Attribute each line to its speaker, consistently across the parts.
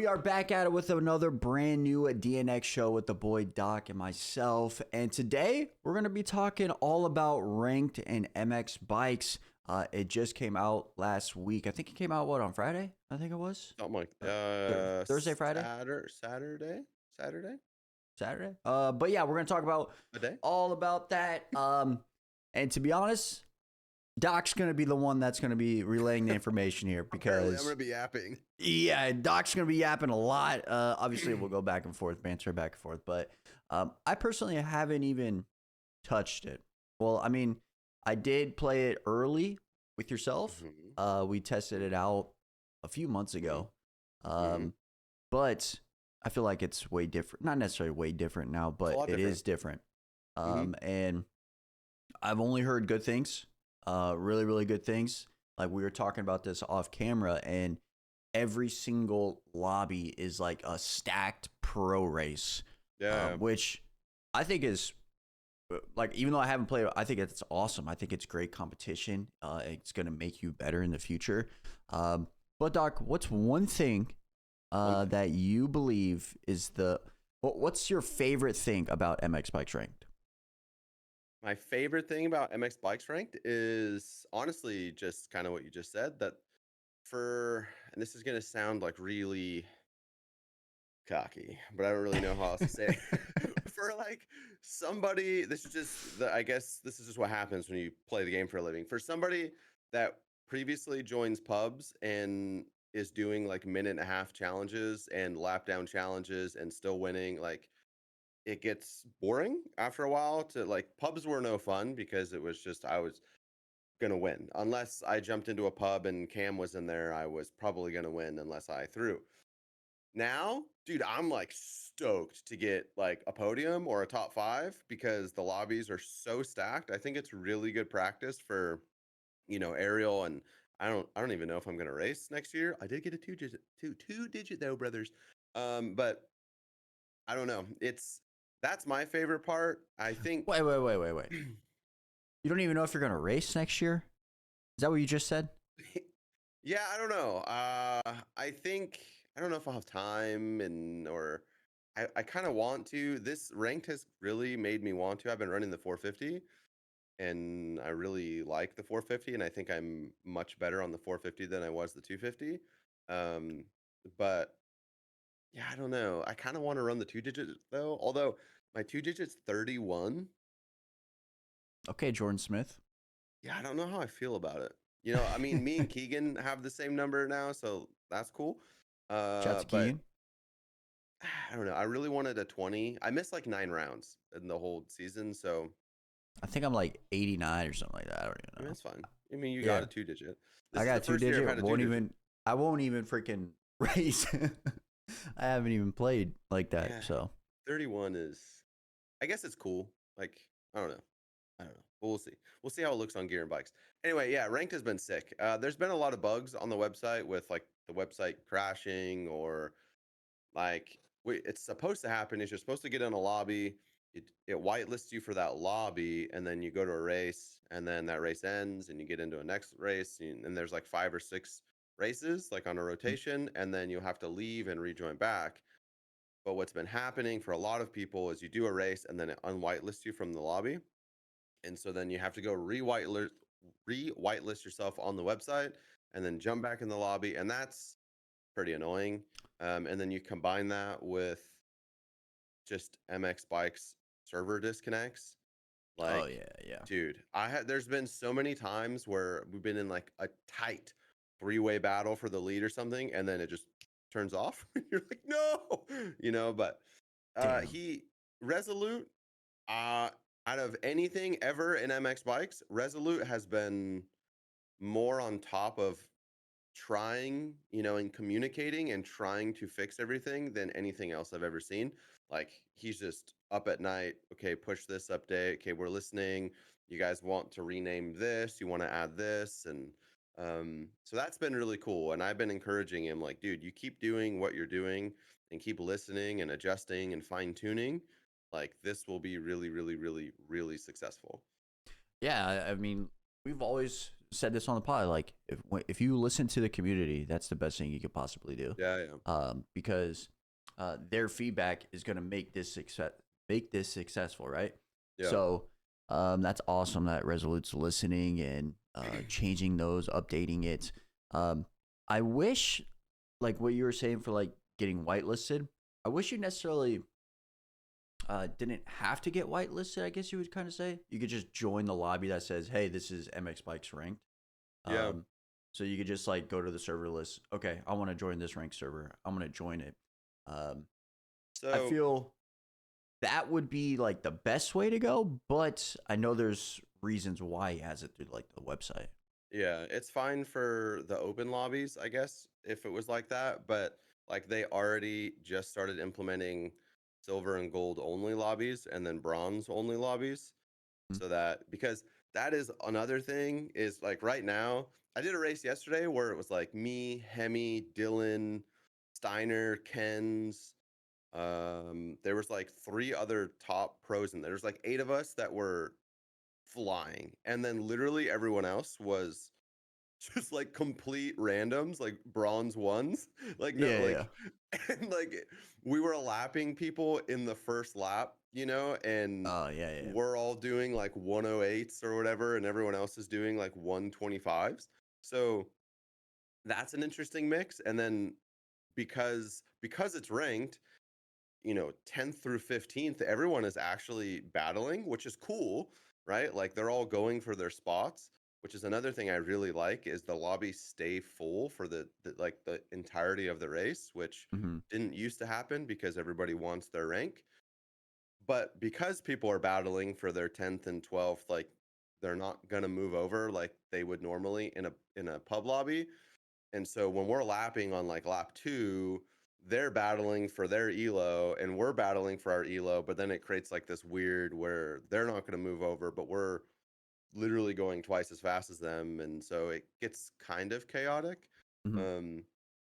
Speaker 1: we are back at it with another brand new DnX show with the boy Doc and myself. And today we're going to be talking all about ranked and MX bikes. It just came out last week. I think it came out, on Friday? I think it was.
Speaker 2: Something like
Speaker 1: Thursday, Friday?
Speaker 2: Saturday.
Speaker 1: Saturday. But yeah, we're going to talk about all about that. And to be honest, Doc's going to be the one that's going to be relaying the information here because
Speaker 2: I'm going to be yapping.
Speaker 1: Yeah, Doc's going to be yapping a lot. Obviously, we'll go back and forth, banter back and forth. But I personally haven't even touched it. Well, I mean, I did play it early with yourself. We tested it out a few months ago. But I feel like it's way different. Not necessarily way different now, but it is different. And I've only heard good things. Really, really good things. Like we were talking about this off camera, and every single lobby is like a stacked pro race. Yeah. Which I think is like, even though I haven't played it, I think it's awesome. I think it's great competition. It's going to make you better in the future. But Doc, what's one thing that you believe is what's your favorite thing about MX Bikes Ranked?
Speaker 2: My favorite thing about MX Bikes Ranked is honestly just kind of what you just said, that and this is going to sound like really cocky, but I don't really know how else to say it. For like somebody, I guess this is just what happens when you play the game for a living. For somebody that previously joins pubs and is doing like minute and a half challenges and lap down challenges and still winning, like it gets boring after a while. To like, pubs were no fun because it was just, I was gonna win. Unless I jumped into a pub and Cam was in there, I was probably gonna win unless I threw. Now, dude, I'm like stoked to get like a podium or a top 5 because the lobbies are so stacked. I think it's really good practice for, aerial, and I don't even know if I'm gonna race next year. I did get a two digit though, brothers. But I don't know. That's my favorite part. I think.
Speaker 1: Wait. You don't even know if you're going to race next year? Is that what you just said?
Speaker 2: Yeah, I don't know. I don't know if I'll have time or I kind of want to. This ranked has really made me want to. I've been running the 450 and I really like the 450, and I think I'm much better on the 450 than I was the 250. But yeah, I don't know. I kind of want to run the 2 digit though, although my 2 digit's 31.
Speaker 1: Okay, Jordan Smith.
Speaker 2: Yeah, I don't know how I feel about it. I mean, me and Keegan have the same number now, so that's cool.
Speaker 1: Shout out to Keegan.
Speaker 2: I don't know. I really wanted a 20. I missed like 9 rounds in the whole season, so
Speaker 1: I think I'm like 89 or something like that. I don't even know.
Speaker 2: That's fine. I mean, you got a 2 digit.
Speaker 1: I got a 2 digit. I won't even freaking race. I haven't even played like that. Yeah. So
Speaker 2: 31 is, I guess it's cool. Like, I don't know. But we'll see. We'll see how it looks on Gear and Bikes. Anyway, yeah, ranked has been sick. There's been a lot of bugs on the website with like the website crashing, or like it's supposed to happen is you're supposed to get in a lobby. It whitelists you for that lobby, and then you go to a race, and then that race ends, and you get into a next race, and there's like 5 or 6 races like on a rotation, and then you have to leave and rejoin back. But what's been happening for a lot of people is you do a race, and then it unwhitelists you from the lobby. And so then you have to go re-whitelist yourself on the website and then jump back in the lobby. And that's pretty annoying. And then you combine that with just MX Bikes server disconnects. Like,
Speaker 1: oh, yeah.
Speaker 2: Dude, there's been so many times where we've been in like a tight 3-way battle for the lead or something, and then it just turns off. You're like, no, but Resolute, out of anything ever in MX Bikes, Resolute has been more on top of trying, and communicating and trying to fix everything than anything else I've ever seen. Like, he's just up at night. Okay, push this update. Okay, we're listening. You guys want to rename this. You want to add this. And so that's been really cool. And I've been encouraging him, like, dude, you keep doing what you're doing and keep listening and adjusting and fine tuning. Like, this will be really, really, really, really successful.
Speaker 1: Yeah, I mean, we've always said this on the pod. Like, if you listen to the community, that's the best thing you could possibly do.
Speaker 2: Yeah, yeah.
Speaker 1: Because their feedback is going to make this successful, right?
Speaker 2: Yeah.
Speaker 1: So that's awesome that Resolute's listening and changing those, updating it. I wish, like what you were saying for like getting whitelisted, I wish you necessarily didn't have to get whitelisted. I guess you would kind of say you could just join the lobby that says, "Hey, this is MX Bikes ranked."
Speaker 2: Yeah.
Speaker 1: So you could just like go to the server list. Okay, I want to join this ranked server. I'm gonna join it. Um, I
Speaker 2: So
Speaker 1: feel that would be like the best way to go, but I know there's reasons why he has it through like the website.
Speaker 2: yeah, it's fine for the open lobbies, I guess, if it was like that. But like they already just started implementing silver and gold only lobbies and then bronze only lobbies.
Speaker 1: Mhm.
Speaker 2: So that because that is another thing is like right now, I did a race yesterday where it was like me, Hemi, Dylan, Steiner, Ken's. There was like 3 other top pros and there's like 8 of us that were flying. And then literally everyone else was just like complete randoms, like bronze ones. Like no,
Speaker 1: Yeah, yeah.
Speaker 2: like and like we were lapping people in the first lap, and
Speaker 1: Oh, yeah, yeah.
Speaker 2: we're all doing like 108s or whatever, and everyone else is doing like 125s. So that's an interesting mix. And then because it's ranked, 10th through 15th, everyone is actually battling, which is cool, right? Like they're all going for their spots, which is another thing I really like is the lobbies stay full for the entirety of the race, which
Speaker 1: Mm-hmm.
Speaker 2: didn't used to happen because everybody wants their rank. But because people are battling for their 10th and 12th, like they're not going to move over like they would normally in a pub lobby. And so when we're lapping on like lap 2, they're battling for their elo and we're battling for our elo, but then it creates like this weird where they're not going to move over, but we're literally going twice as fast as them, and so it gets kind of chaotic.
Speaker 1: Mm-hmm.
Speaker 2: Um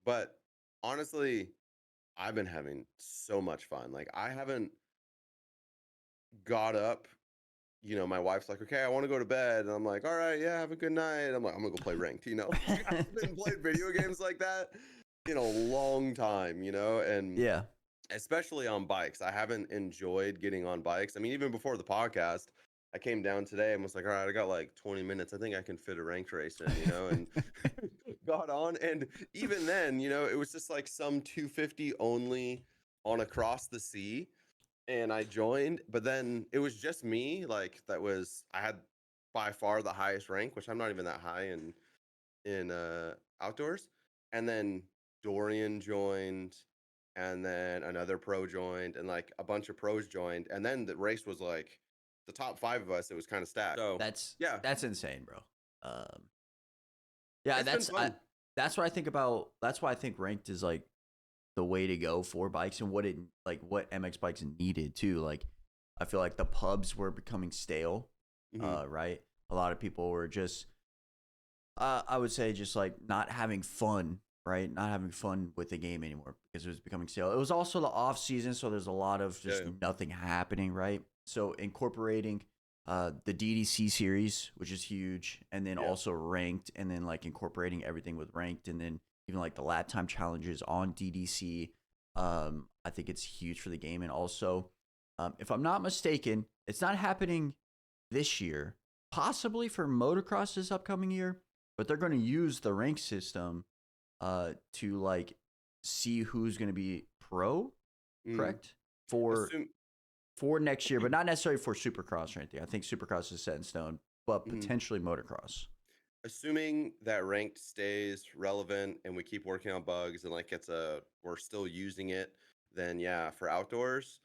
Speaker 2: but honestly, I've been having so much fun. Like I haven't got up, my wife's like, "Okay, I want to go to bed." And I'm like, "All right, yeah, have a good night." I'm like, "I'm gonna go play ranked." I haven't played video games like that in a long time, and
Speaker 1: Yeah.
Speaker 2: especially on bikes. I haven't enjoyed getting on bikes. I mean, even before the podcast, I came down today and was like, "All right, I got like 20 minutes. I think I can fit a ranked race in, and got on. And even then, it was just like some 250 only on across the sea, and I joined, but then it was just me. Like I had by far the highest rank, which I'm not even that high in outdoors. And then Dorian joined, and then another pro joined, and like a bunch of pros joined, and then the race was like the top 5 of us. It was kind of stacked. So
Speaker 1: That's
Speaker 2: yeah,
Speaker 1: that's insane, bro. Um, yeah,
Speaker 2: it's been fun.
Speaker 1: that's what I think about. That's why I think ranked is like the way to go for bikes and what MX bikes needed too. Like I feel like the pubs were becoming stale,
Speaker 2: Hmm.
Speaker 1: right? A lot of people were just I would say just like not having fun, right? Not having fun with the game anymore because it was becoming stale. It was also the off season, so there's a lot of
Speaker 2: Yeah,
Speaker 1: just
Speaker 2: yeah.
Speaker 1: nothing happening, right? So incorporating the DDC series, which is huge, and then
Speaker 2: Yeah.
Speaker 1: also ranked, and then like incorporating everything with ranked, and then even like the lap time challenges on DDC. I think it's huge for the game, and also, if I'm not mistaken, it's not happening this year. Possibly for motocross this upcoming year, but they're going to use the rank system to like see who's going to be pro,
Speaker 2: Mm.
Speaker 1: correct? For
Speaker 2: Assume.
Speaker 1: for next year, but not necessarily for Supercross or anything. I think Supercross is set in stone, but
Speaker 2: Mhm.
Speaker 1: potentially motocross.
Speaker 2: Assuming that ranked stays relevant and we keep working on bugs and like we're still using it, then yeah, for outdoors,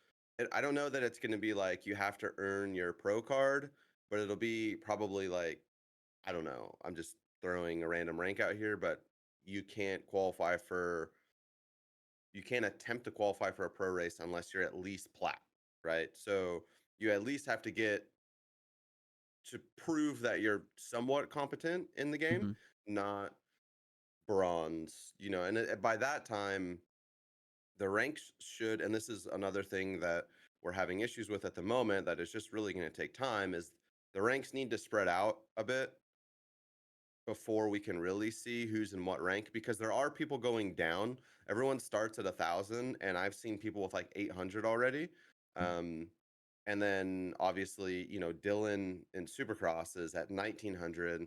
Speaker 2: I don't know that it's going to be like you have to earn your pro card, but it'll be probably like, I don't know. I'm just throwing a random rank out here, but you can't qualify for, you can't attempt to qualify for a pro race unless you're at least plat, right? So you at least have to get to prove that you're somewhat competent in the game,
Speaker 1: Mm-hmm.
Speaker 2: not bronze, and by that time, the ranks should, and this is another thing that we're having issues with at the moment that is just really going to take time, is the ranks need to spread out a bit. before we can really see who's in what rank, because there are people going down. Everyone starts at 1,000, and I've seen people with like 800 already. And then obviously, Dylan in Supercross is at 1,900,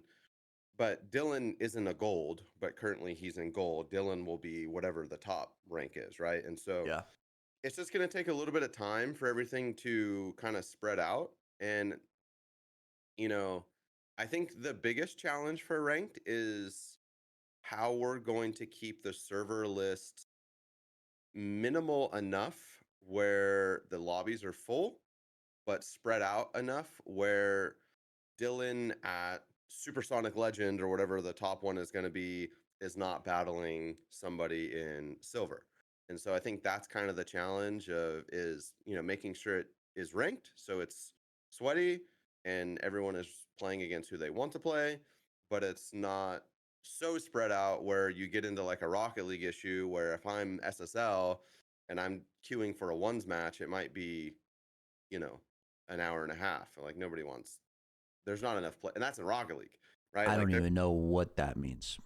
Speaker 2: but Dylan isn't a gold, but currently he's in gold. Dylan will be whatever the top rank is, right? And so
Speaker 1: Yeah.
Speaker 2: it's just going to take a little bit of time for everything to kind of spread out. And, I think the biggest challenge for ranked is how we're going to keep the server list minimal enough where the lobbies are full, but spread out enough where Dylan at Supersonic Legend or whatever the top one is going to be is not battling somebody in silver. And so I think that's kind of the challenge of is, making sure it is ranked so it's sweaty and everyone is playing against who they want to play, but it's not so spread out where you get into like a Rocket League issue where if I'm SSL and I'm queuing for a ones match, it might be, an hour and a half. Like nobody wants, there's not enough play, and that's in Rocket League, right?
Speaker 1: I
Speaker 2: Like
Speaker 1: don't even know what that means.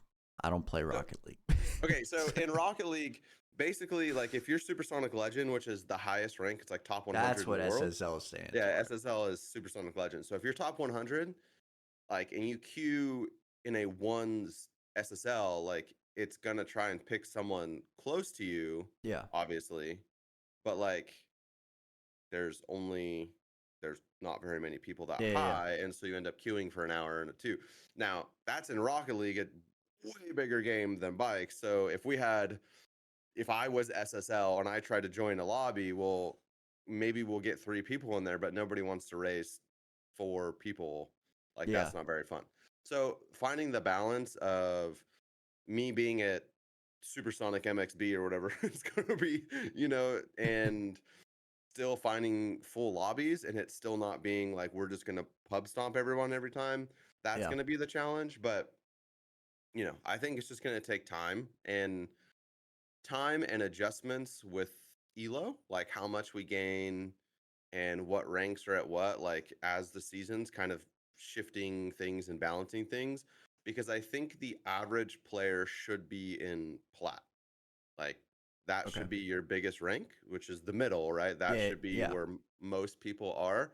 Speaker 1: I don't play Rocket League.
Speaker 2: okay, so in Rocket League, basically, like if you're Supersonic Legend, which is the highest rank, it's like top 100
Speaker 1: That's
Speaker 2: in
Speaker 1: what
Speaker 2: the world.
Speaker 1: SSL stands
Speaker 2: Yeah,
Speaker 1: for.
Speaker 2: SSL is Supersonic Legend. So if you're top 100, like, and you queue in a ones SSL, like it's gonna try and pick someone close to you,
Speaker 1: Yeah.
Speaker 2: obviously, but like there's not very many people that
Speaker 1: Yeah.
Speaker 2: high, and so you end up queuing for an hour and a two. Now that's in Rocket League, a way bigger game than bikes. So if I was SSL and I tried to join a lobby, well, maybe we'll get 3 people in there, but nobody wants to race 4 people. Like
Speaker 1: Yeah.
Speaker 2: that's not very fun. So finding the balance of me being at Supersonic MXB or whatever it's going to be, and still finding full lobbies and it's still not being like we're just going to pub stomp everyone every time. That's
Speaker 1: Yeah.
Speaker 2: going to be the challenge, but I think it's just going to take time and adjustments with elo, like how much we gain and what ranks are at what, like as the seasons kind of shifting things and balancing things, because I think the average player should be in plat. Like that
Speaker 1: Okay.
Speaker 2: should be your biggest rank, which is the middle, right? That
Speaker 1: Yeah.
Speaker 2: should be
Speaker 1: Yeah.
Speaker 2: where most people are.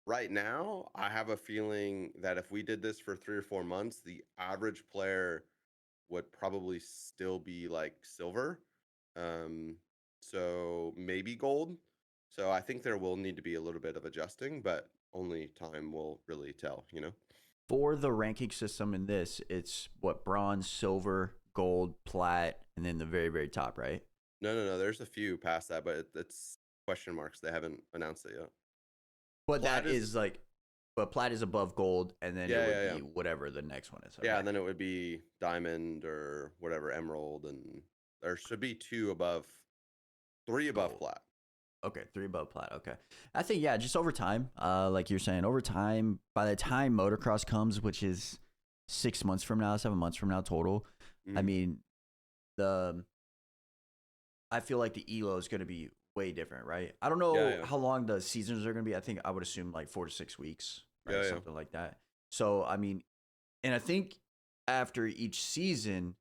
Speaker 2: Right now, I have a feeling that if we did this for 3 or 4 months, the average player would probably still be like silver. So maybe gold. So I think there will need to be a little bit of adjusting, but only time will really tell.
Speaker 1: For the ranking system in this, it's what bronze, silver, gold, plat, and then the very, very top, right?
Speaker 2: No. There's a few past that, but it's question marks. They haven't announced it yet.
Speaker 1: But
Speaker 2: Plat
Speaker 1: that is like, but plat is above gold, and then it would be whatever the next one is. Okay.
Speaker 2: Yeah, and then it would be diamond or whatever, emerald, and there should be 2 above, 3 above
Speaker 1: Gold.
Speaker 2: plat.
Speaker 1: Okay, 3 above plat. Okay. I think, yeah, just over time, like you're saying, over time, by the time motocross comes, which is 6 months from now, 7 months from now total, I mean, I feel like the ELO is going to be way different, right? I don't know how long the seasons are going to be. I think I would assume like 4 to 6 weeks, right? Something like that. So, I mean, and I think after each season,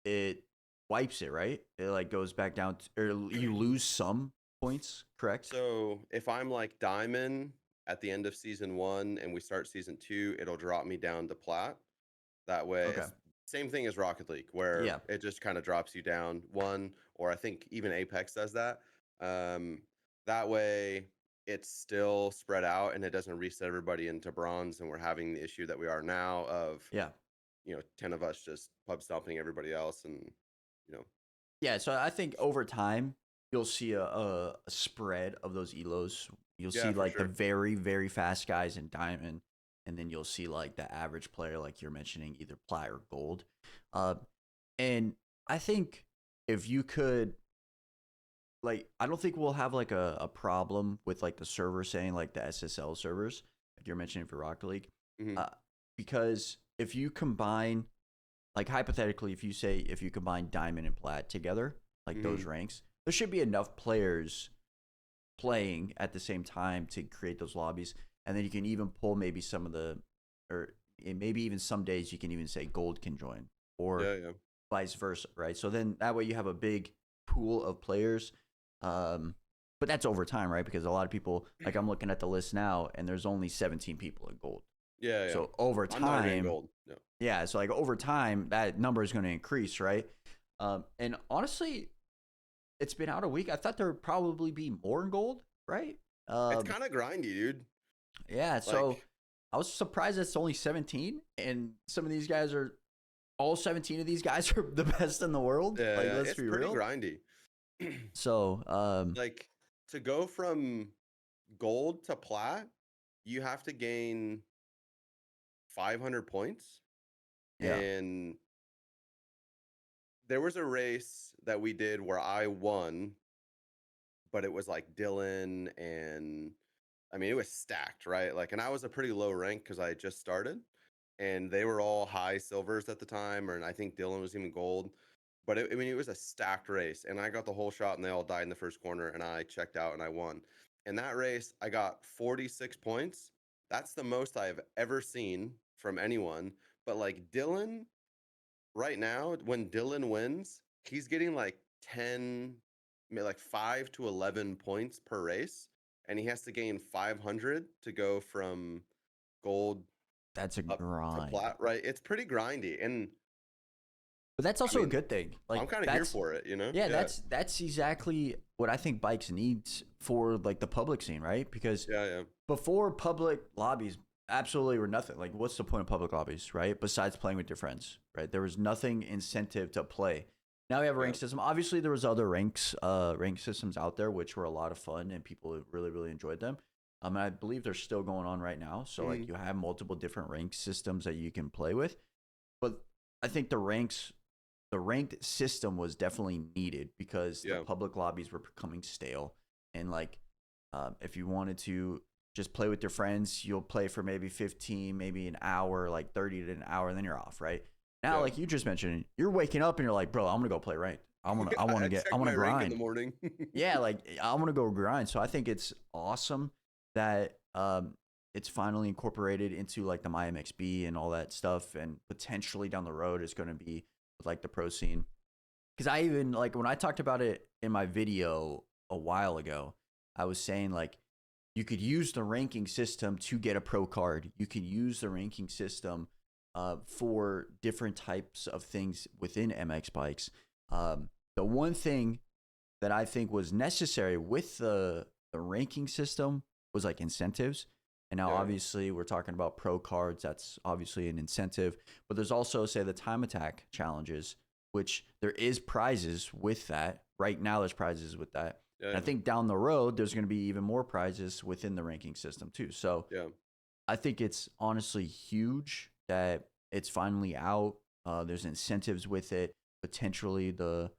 Speaker 1: it wipes it, right? It like goes back down, or you lose some points, correct?
Speaker 2: So if I'm like diamond at the end of season 1 and we start season 2, it'll drop me down to plat. That way,
Speaker 1: Okay.
Speaker 2: it's same thing as Rocket League, where it just kind of drops you down 1, or I think even Apex does that. That way, it's still spread out and it doesn't reset everybody into bronze, and we're having the issue that we are now of 10 of us just pub stomping everybody else, and
Speaker 1: Yeah, so I think over time you'll see a spread of those elos. You'll see like the very, very fast guys in diamond, and then you'll see like the average player, like you're mentioning, either plat or gold. And I think if you could, like, I don't think we'll have like a problem with like the server saying like the SSL servers, like you're mentioning for Rocket League, because if you combine, like hypothetically, if you combine diamond and plat together, like those ranks, there should be enough players playing at the same time to create those lobbies, and then you can even pull maybe some of the, or and maybe even some days you can even say gold can join, or
Speaker 2: Yeah, yeah.
Speaker 1: vice versa, right? So then that way you have a big pool of players. But that's over time, right? Because a lot of people, like I'm looking at the list now, and there's only 17 people in gold.
Speaker 2: Yeah, yeah.
Speaker 1: So over
Speaker 2: I'm not even in
Speaker 1: time,
Speaker 2: gold. No.
Speaker 1: yeah. So like over time, that number is going to increase, right? And honestly, it's been out a week. I thought there would probably be more in gold, right?
Speaker 2: It's kind of grindy, dude.
Speaker 1: Yeah. So
Speaker 2: Like,
Speaker 1: I was surprised it's only 17, and some of these guys are all 17 of these guys are the best in the world.
Speaker 2: yeah,
Speaker 1: Like,
Speaker 2: yeah,
Speaker 1: let's
Speaker 2: it's
Speaker 1: be
Speaker 2: pretty
Speaker 1: real.
Speaker 2: grindy.
Speaker 1: So,
Speaker 2: Like, to go from gold to plat, you have to gain 500 points.
Speaker 1: yeah,
Speaker 2: And there was a race that we did where I won, but it was like Dylan and I mean, it was stacked, right? Like, and I was a pretty low rank because I just started, and they were all high silvers at the time, and I think Dylan was even gold. But I mean, it was a stacked race, and I got the whole shot, and they all died in the first corner, and I checked out and I won. In that race, I got 46 points. That's the most I have ever seen from anyone. But like Dylan, right now, when Dylan wins, he's getting like 10, like 5 to 11 points per race, and he has to gain 500 to go from gold
Speaker 1: that's a
Speaker 2: up to
Speaker 1: grind.
Speaker 2: plat, right? It's pretty grindy. And
Speaker 1: But that's
Speaker 2: I
Speaker 1: also a
Speaker 2: mean,
Speaker 1: good thing. Like
Speaker 2: I'm kind of here
Speaker 1: that's
Speaker 2: for it, you know?
Speaker 1: yeah,
Speaker 2: Yeah.
Speaker 1: that's exactly what I think bikes needs for like the public scene, right? Because
Speaker 2: Yeah. Yeah.
Speaker 1: before public lobbies absolutely were nothing. Like what's the point of public lobbies, right? Besides playing with your friends, right? There was nothing incentive to play. Now we have a
Speaker 2: Yeah.
Speaker 1: rank system. Obviously there was other rank systems out there which were a lot of fun and people really really enjoyed them. And I believe they're still going on right now. So like you have multiple different rank systems that you can play with. But I think the ranked system was definitely needed because the
Speaker 2: Yeah.
Speaker 1: public lobbies were becoming stale. And like, if you wanted to just play with your friends, you'll play for maybe 15, maybe an hour, like 30 to an hour, and then you're off, right? Now,
Speaker 2: Yeah.
Speaker 1: like you just mentioned, you're waking up and you're like, bro, I'm gonna go play ranked. I want
Speaker 2: I
Speaker 1: to
Speaker 2: check
Speaker 1: I want
Speaker 2: my
Speaker 1: to
Speaker 2: rank in the
Speaker 1: grind.
Speaker 2: morning.
Speaker 1: Yeah, like I want to go grind. So I think it's awesome that it's finally incorporated into like the MyMXB and all that stuff, and potentially down the road is going to be with like the pro scene. Because I even like when I talked about it in my video a while ago, I was saying like you could use the ranking system to get a pro card. You can use the ranking system for different types of things within MX bikes. The one thing that I think was necessary with the ranking system was like incentives. And now
Speaker 2: Yeah.
Speaker 1: obviously we're talking about pro cards. That's obviously an incentive. But there's also say the time attack challenges, which there is prizes with that. Right now there's prizes with that.
Speaker 2: Yeah.
Speaker 1: And I think down the road there's going to be even more prizes within the ranking system too. So
Speaker 2: Yeah.
Speaker 1: I think it's honestly huge that it's finally out. There's incentives with it, potentially the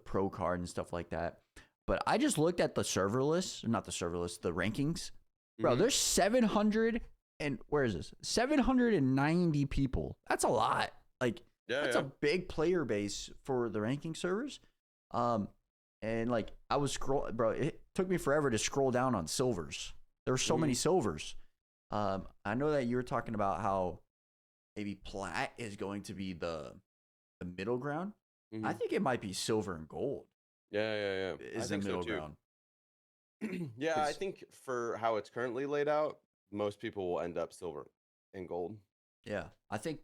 Speaker 1: pro card and stuff like that. But I just looked at the server list, not the server list, the rankings. Bro, there's 700 and where is this? 790 people. That's a lot. Like
Speaker 2: Yeah.
Speaker 1: that's
Speaker 2: Yeah.
Speaker 1: a big player base for the ranking servers. And like I was bro, it took me forever to scroll down on silvers. There were so many silvers. I know that you were talking about how maybe plat is going to be the middle ground. I think it might be silver and gold
Speaker 2: Yeah. Yeah. Yeah. I
Speaker 1: is the
Speaker 2: think so
Speaker 1: middle
Speaker 2: too.
Speaker 1: ground.
Speaker 2: Yeah, I
Speaker 1: 'Cause-
Speaker 2: think for how it's currently laid out, most people will end up silver and gold.
Speaker 1: yeah, I think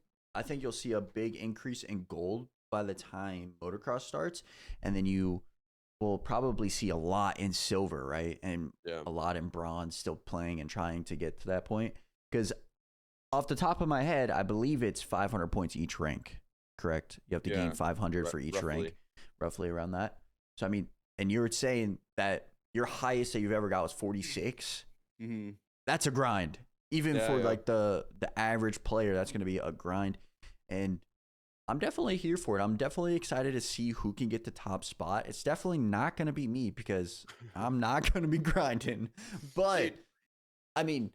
Speaker 1: you'll see a big increase in gold by the time motocross starts, and then you will probably see a lot in silver, right? And
Speaker 2: Yeah.
Speaker 1: a lot in bronze still playing and trying to get to that point. Because off the top of my head, I believe it's 500 points each rank, correct? You have to gain 500 for each rank, roughly around that. So, I mean, and you were saying that your highest that you've ever got was 46. That's a grind. Even for like the average player, that's going to be a grind. And I'm definitely here for it. I'm definitely excited to see who can get the top spot. It's definitely not going to be me because I'm not going to be grinding. But,
Speaker 2: Dude.
Speaker 1: I mean,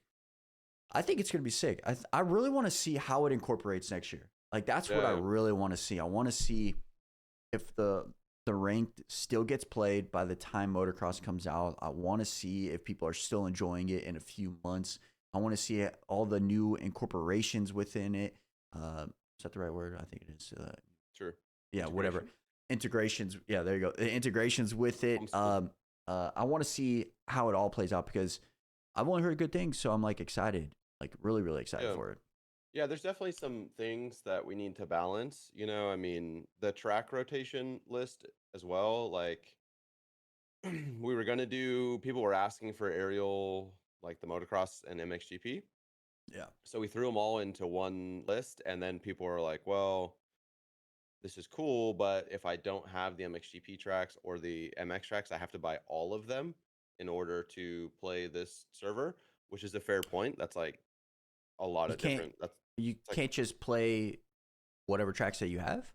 Speaker 1: I think it's going to be sick. I really want to see how it incorporates next year. Like, that's what I really want to see. I want to see if the ranked still gets played by the time motocross comes out. I want to see if people are still enjoying it in a few months. I want to see all the new incorporations within it. Is that the right word? I think it is.
Speaker 2: Sure.
Speaker 1: Yeah, whatever.
Speaker 2: Integration.
Speaker 1: Integrations. Yeah, there you go. The integrations with it.
Speaker 2: Homeschool.
Speaker 1: I want to see how it all plays out because I've only heard good things, so I'm like excited, like really, really excited
Speaker 2: Yeah.
Speaker 1: for it.
Speaker 2: Yeah, there's definitely some things that we need to balance. I mean, the track rotation list as well. Like, we were gonna do. People were asking for aerial, like the motocross and MXGP.
Speaker 1: Yeah.
Speaker 2: So we threw them all into one list, and then people were like, "Well, this is cool, but if I don't have the MXGP tracks or the MX tracks, I have to buy all of them in order to play this server," which is a fair point. That's like a lot
Speaker 1: You
Speaker 2: of
Speaker 1: can't.
Speaker 2: different. That's
Speaker 1: You
Speaker 2: it's like,
Speaker 1: can't just play whatever tracks that you have.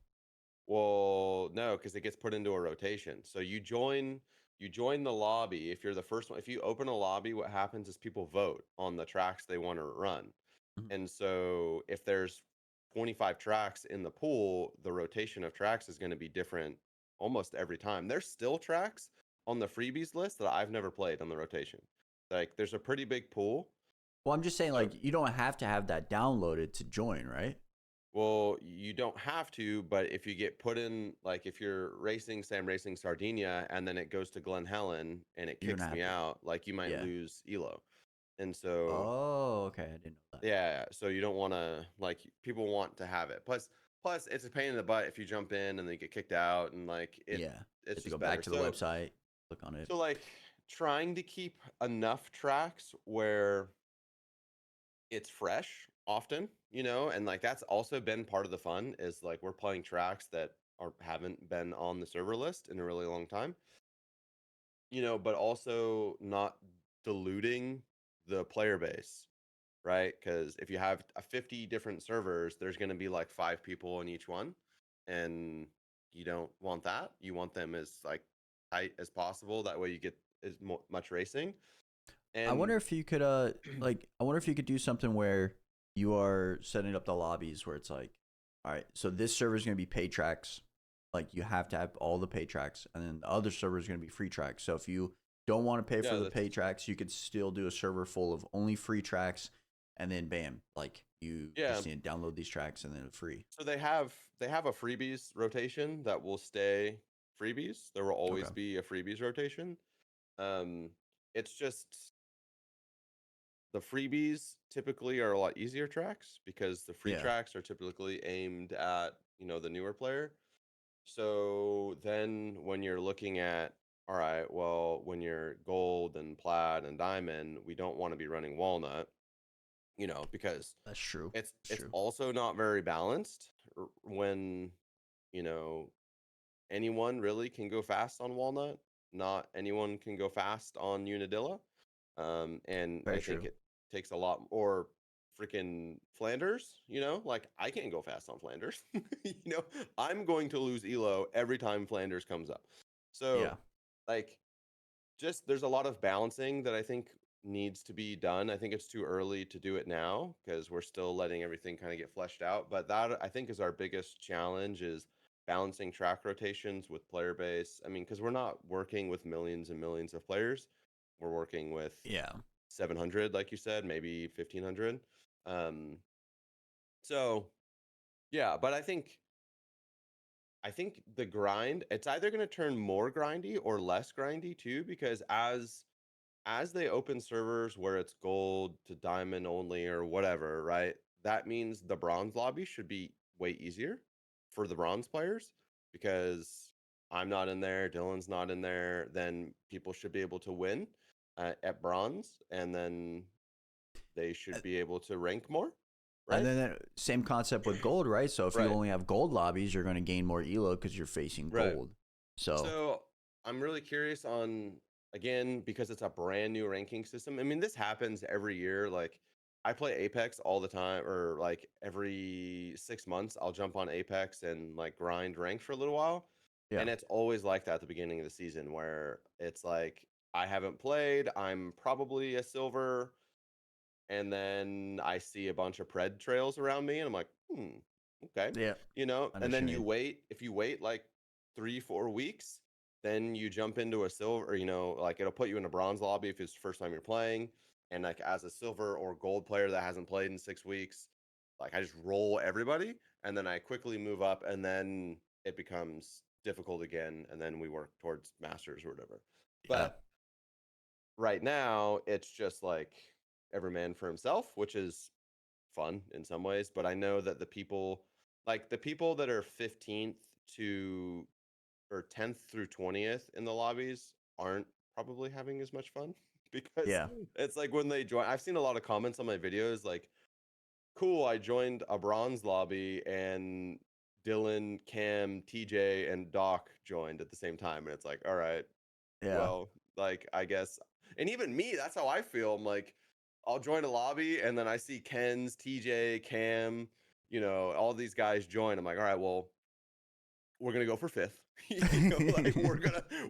Speaker 2: well, no, because it gets put into a rotation. So you join the lobby. If you're the first one, if you open a lobby, what happens is people vote on the tracks they want to run.
Speaker 1: Mhm.
Speaker 2: And so if there's 25 tracks in the pool, the rotation of tracks is going to be different almost every time. There's still tracks on the freebies list that I've never played on the rotation. Like, there's a pretty big pool.
Speaker 1: Well, I'm just saying,
Speaker 2: So,
Speaker 1: like, you don't have to have that downloaded to join, right?
Speaker 2: well, you don't have to, but if you get put in, like, if you're racing, say I'm racing Sardinia, and then it goes to Glen Helen and it
Speaker 1: You're gonna
Speaker 2: kicks
Speaker 1: have
Speaker 2: me
Speaker 1: to.
Speaker 2: out, like, you might
Speaker 1: Yeah.
Speaker 2: lose Elo. And so,
Speaker 1: Oh, okay. I didn't know that.
Speaker 2: yeah, so you don't want to, like, people want to have it. Plus it's a pain in the butt if you jump in and they get kicked out, and like
Speaker 1: Yeah. You
Speaker 2: it's
Speaker 1: have to go
Speaker 2: just
Speaker 1: back
Speaker 2: better.
Speaker 1: to the
Speaker 2: So
Speaker 1: website, click on it.
Speaker 2: so like trying to keep enough tracks where it's fresh often, and like that's also been part of the fun is like we're playing tracks that haven't been on the server list in a really long time. But also not diluting the player base, right? Because if you have 50 different servers, there's going to be like 5 people in each one, and you don't want that. You want them as like tight as possible. That way, you get as much racing.
Speaker 1: I
Speaker 2: And
Speaker 1: wonder if you could I wonder if you could do something where you are setting up the lobbies where it's like, all right, so this server is gonna be paid tracks. Like you have to have all the paid tracks, and then the other server is gonna be free tracks. So if you don't want to pay for
Speaker 2: yeah,
Speaker 1: the
Speaker 2: that's
Speaker 1: paid tracks, you could still do a server full of only free tracks, and then bam, like you
Speaker 2: yeah.
Speaker 1: just need to download these tracks and then it's free.
Speaker 2: So they have a freebies rotation that will stay freebies. There will
Speaker 1: Okay.
Speaker 2: always be a freebies rotation. Um, it's just the freebies typically are a lot easier tracks because the free
Speaker 1: Yeah.
Speaker 2: tracks are typically aimed at, the newer player. So then when you're looking at, all right, well, when you're gold and plat and diamond, we don't want to be running walnut, because
Speaker 1: That's true.
Speaker 2: it's
Speaker 1: That's
Speaker 2: it's
Speaker 1: true.
Speaker 2: also not very balanced when, you know, anyone really can go fast on walnut. Not anyone can go fast on Unadilla. And I
Speaker 1: Very
Speaker 2: think
Speaker 1: true.
Speaker 2: it takes a lot, or freaking Flanders, like I can't go fast on Flanders. you know, I'm going to lose Elo every time Flanders comes up. So,
Speaker 1: Yeah.
Speaker 2: like, just there's a lot of balancing that I think needs to be done. I think it's too early to do it now because we're still letting everything kind of get fleshed out. But that I think is our biggest challenge is balancing track rotations with player base. I mean, because we're not working with millions and millions of players. We're working with
Speaker 1: Yeah.
Speaker 2: 700, like you said, maybe 1500. Um, so yeah, but I think the grind, it's either going to turn more grindy or less grindy too, because as they open servers where it's gold to diamond only or whatever, right? That means the bronze lobby should be way easier for the bronze players because I'm not in there, Dylan's not in there, then people should be able to win at bronze, and then they should be able to rank more,
Speaker 1: And
Speaker 2: right?
Speaker 1: then same concept with gold, right? So if you
Speaker 2: Right,
Speaker 1: only have gold lobbies, you're going to gain more elo because you're facing
Speaker 2: right.
Speaker 1: gold. So
Speaker 2: So I'm really curious on, again, because it's a brand new ranking system. I mean, this happens every year. Like, I play Apex all the time, or like every 6 months, I'll jump on Apex and like grind rank for a little while.
Speaker 1: yeah,
Speaker 2: And it's always like that at the beginning of the season where it's like, I haven't played, I'm probably a silver, and then I see a bunch of pred trails around me, and I'm like, okay,
Speaker 1: yeah, I know
Speaker 2: and
Speaker 1: what you
Speaker 2: then you
Speaker 1: mean.
Speaker 2: wait. If you wait like 3-4 weeks, then you jump into a silver, like it'll put you in a bronze lobby if it's the first time you're playing. And like as a silver or gold player that hasn't played in 6 weeks, like I just roll everybody and then I quickly move up and then it becomes difficult again. And then we work towards masters or whatever.
Speaker 1: Yeah.
Speaker 2: But right now it's just like every man for himself, which is fun in some ways. But I know that the people that are 15th to or 10th through 20th in the lobbies aren't probably having as much fun because
Speaker 1: Yeah.
Speaker 2: it's like when they join. I've seen a lot of comments on my videos like, cool, I joined a bronze lobby and Dylan, Cam, TJ, and Doc joined at the same time. And it's like, all right,
Speaker 1: Yeah.
Speaker 2: well, like, I guess. And even me, that's how I feel. I'm like, I'll join a lobby and then I see Ken's, TJ, Cam, all these guys join. I'm like, all right, well, we're gonna go for fifth. Like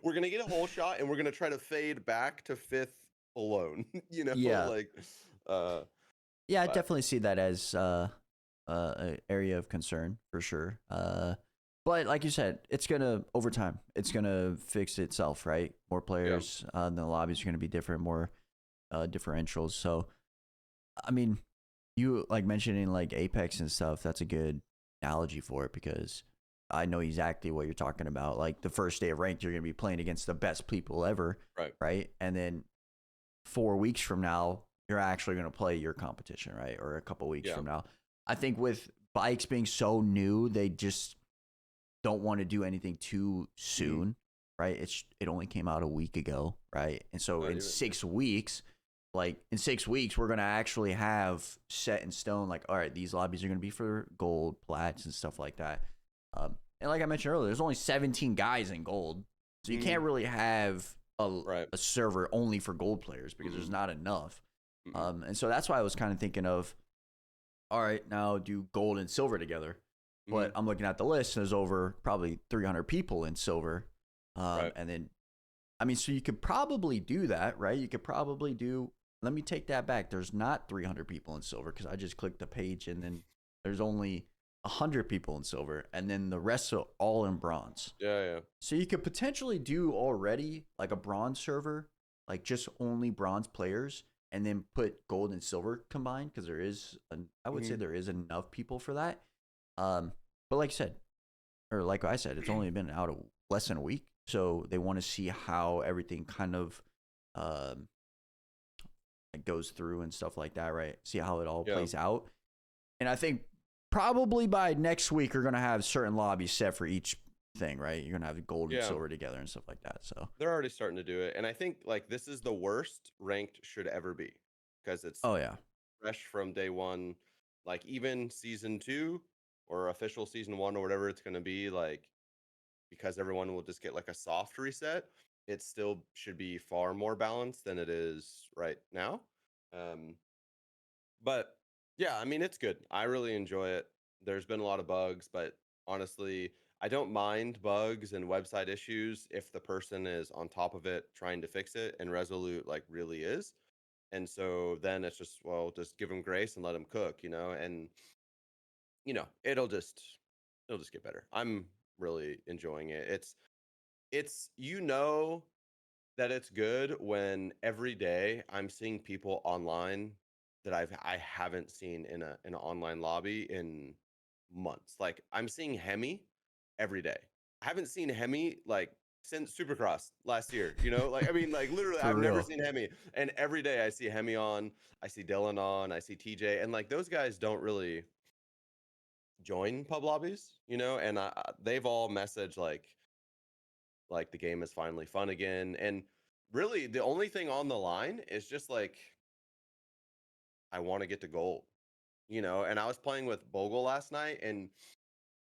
Speaker 2: we're gonna get a whole shot and we're gonna try to fade back to fifth alone.
Speaker 1: Yeah.
Speaker 2: Like
Speaker 1: Yeah, I
Speaker 2: but
Speaker 1: definitely see that as an area of concern for sure. But like you said, it's gonna over time, it's gonna fix itself, right? More players, the lobbies are gonna be different, more differentials. So, I mean, you like mentioning like Apex and stuff. That's a good analogy for it because I know exactly what you're talking about. Like the first day of ranked, you're gonna be playing against the best people ever, right? And then 4 weeks from now, you're actually going to play your competition, right? Or a couple weeks from now. I think with bikes being so new, they just don't want to do anything too soon, right? It only came out a week ago, right? And so in 6 weeks, we're going to actually have set in stone, like, all right, these lobbies are going to be for gold, plats, and stuff like that. And like I mentioned earlier, there's only 17 guys in gold. So you can't really have a server only for gold players because there's not enough. And so that's why I was kind of thinking of, all right, now do gold and silver together. But I'm looking at the list, and there's over probably 300 people in silver. And then, I mean, so you could probably do that, right? You could probably let me take that back. There's not 300 people in silver because I just clicked the page and then there's only 100 people in silver, and then the rest are all in bronze.
Speaker 2: Yeah.
Speaker 1: So you could potentially do already like a bronze server, like just only bronze players, and then put gold and silver combined because I would say there is enough people for that. But like I said, it's only been out less than a week, so they want to see how everything kind of goes through and stuff like that, right? See how it all plays out, and I think probably by next week we're gonna have certain lobbies set for each thing, right? You're gonna have gold and silver together and stuff like that. So
Speaker 2: they're already starting to do it, and I think like this is the worst ranked should ever be because it's fresh from day one. Like even season 2 or official season 1 or whatever it's gonna be, like because everyone will just get like a soft reset. It still should be far more balanced than it is right now. But yeah, I mean, it's good. I really enjoy it. There's been a lot of bugs, but honestly, I don't mind bugs and website issues if the person is on top of it trying to fix it, and Resolute like really is. And so then it's just, well, just give them grace and let them cook, and it'll just get better. I'm really enjoying it. It's that it's good when every day I'm seeing people online that I haven't seen in an online lobby in months. Like I'm seeing Hemi every day. I haven't seen Hemi like since Supercross last year. Like I mean, like literally, I've never seen Hemi, and every day I see Hemi on. I see Dylan on. I see TJ, and like those guys don't really join pub lobbies, and they've all messaged like the game is finally fun again. And really the only thing on the line is just like I want to get to gold, and I was playing with Bogle last night and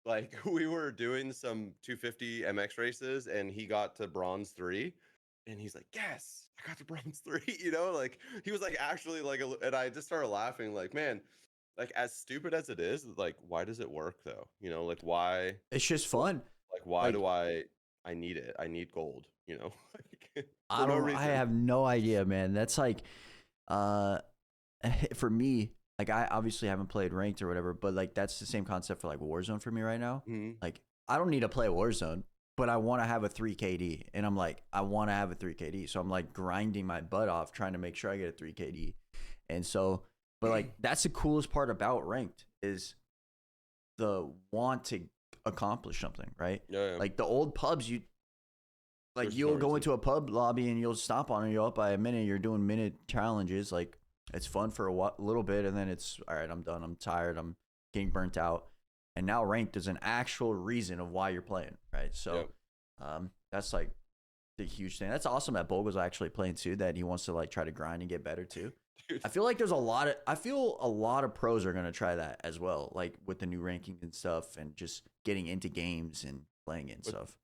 Speaker 2: like we were doing some 250 MX races and he got to bronze 3 and he's like, yes, I got to bronze 3. Like he was like actually like and I just started laughing like, man, like as stupid as it is, like why does it work though? Like why?
Speaker 1: It's just fun.
Speaker 2: Like why do I need it? I need gold, like,
Speaker 1: for no reason. I have no idea, man. That's like for me, like I obviously haven't played ranked or whatever, but like that's the same concept for like Warzone for me right now. Like I don't need to play Warzone, but I want to have a 3 KD. And I'm like, I want to have a 3 KD. So I'm like grinding my butt off trying to make sure I get a 3 KD. And so, but like, that's the coolest part about ranked is the want to accomplish something, right?
Speaker 2: Yeah, yeah.
Speaker 1: Like the old pubs,
Speaker 2: There's
Speaker 1: you'll
Speaker 2: no
Speaker 1: go
Speaker 2: reason.
Speaker 1: into a pub lobby and you'll stop on it. You're up by a minute. You're doing minute challenges. Like it's fun for a little bit, and then it's all right. I'm done. I'm tired. I'm getting burnt out. And now ranked is an actual reason of why you're playing, right? So, that's like the huge thing. That's awesome that Bogle's actually playing too. That he wants to like try to grind and get better too.
Speaker 2: Dude.
Speaker 1: I feel like there's a lot of. I feel a lot of pros are gonna try that as well, like with the new rankings and stuff, and just getting into games and playing it and stuff.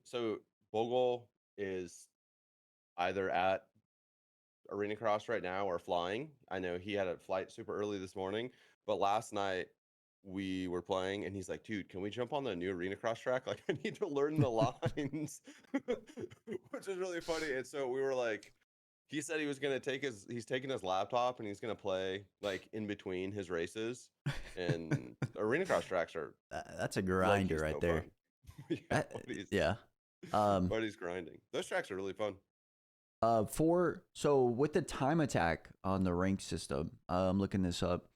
Speaker 2: So Bogle is either at Arena Cross right now or flying. I know he had a flight super early this morning, but last night we were playing and he's like, dude, can we jump on the new Arena Cross track? Like, I need to learn the lines, which is really funny. And so we were like, he said he was going to he's taking his laptop and he's going to play like in between his races. And Arena Cross tracks are
Speaker 1: That's a grinder right
Speaker 2: so
Speaker 1: there.
Speaker 2: Fun.
Speaker 1: Yeah.
Speaker 2: But he's grinding. Those tracks are really fun.
Speaker 1: So with the time attack on the rank system, I'm looking this up,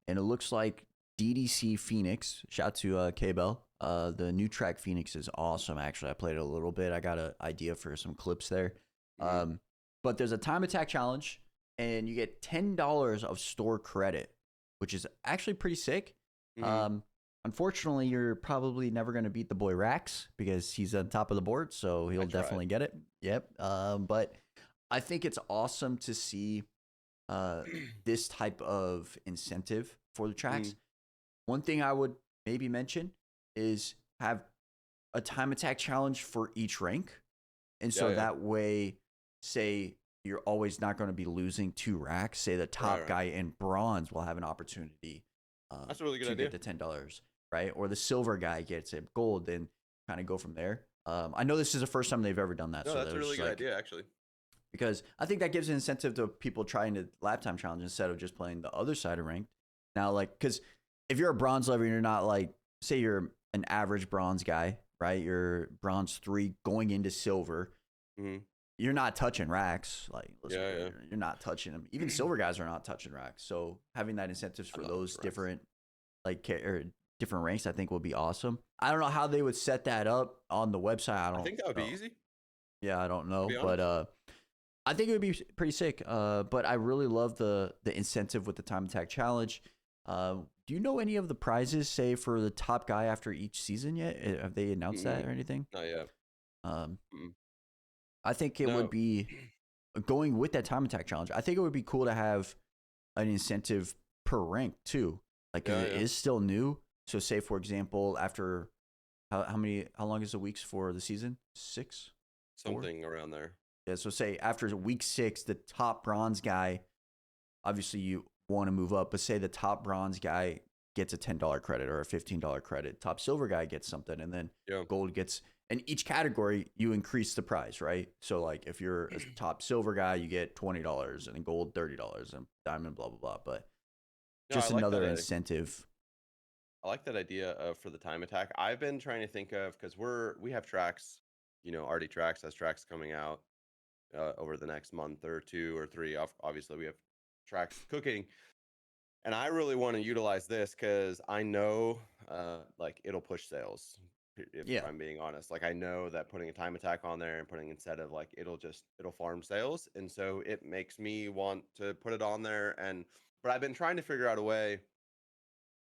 Speaker 1: and it looks like DDC Phoenix. Shout to K-Bell. The new track Phoenix is awesome. Actually, I played it a little bit. I got an idea for some clips there. But there's a time attack challenge, and you get $10 of store credit, which is actually pretty sick. Unfortunately, you're probably never going to beat the boy Rax because he's on top of the board, so he'll definitely get it. Yep. But I think it's awesome to see this type of incentive for the tracks. One thing I would maybe mention is have a time attack challenge for each rank. And so that way, say you're always not going to be losing 2 racks. Say the top guy in bronze will have an opportunity
Speaker 2: that's a really good idea.
Speaker 1: Get the $10, right? Or the silver guy gets it gold and kind of go from there. I know this is the first time they've ever done that.
Speaker 2: No,
Speaker 1: so
Speaker 2: that's a really good idea, actually.
Speaker 1: Because I think that gives an incentive to people trying to lap time challenge instead of just playing the other side of ranked. Now, like, because if you're a bronze level, you're not like, say you're an average bronze guy, right? You're bronze 3 going into silver. You're not touching racks. Like, listen, you're not touching them. Even silver guys are not touching racks. So having that incentives for those different, like, different ranks, I think would be awesome. I don't know how they would set that up on the website. I
Speaker 2: think that would be easy.
Speaker 1: Yeah, I don't know, but I think it would be pretty sick. But I really love the incentive with the time attack challenge. Do you know any of the prizes, say for the top guy after each season yet? Have they announced that or anything?
Speaker 2: Not yet.
Speaker 1: I think it would be going with that time attack challenge. I think it would be cool to have an incentive per rank too. Like, it is still new. So say, for example, after how long is the weeks for the season? 6?
Speaker 2: Something around there.
Speaker 1: Yeah. So say after week 6, the top bronze guy, obviously you want to move up, but say the top bronze guy gets a $10 credit or a $15 credit. Top silver guy gets something, and then gold gets. And each category, you increase the price, right? So, like, if you're a top silver guy, you get $20, and gold $30, and diamond blah blah blah. But just another incentive.
Speaker 2: I like that idea for the time attack. I've been trying to think of, because we have tracks, Arty Tracks has tracks coming out over the next month or 2 or 3. Obviously, we have tracks cooking, and I really want to utilize this because I know, like, it'll push sales. If I'm being honest, like, I know that putting a time attack on there and putting instead of like it'll farm sales, and so it makes me want to put it on there. But I've been trying to figure out a way.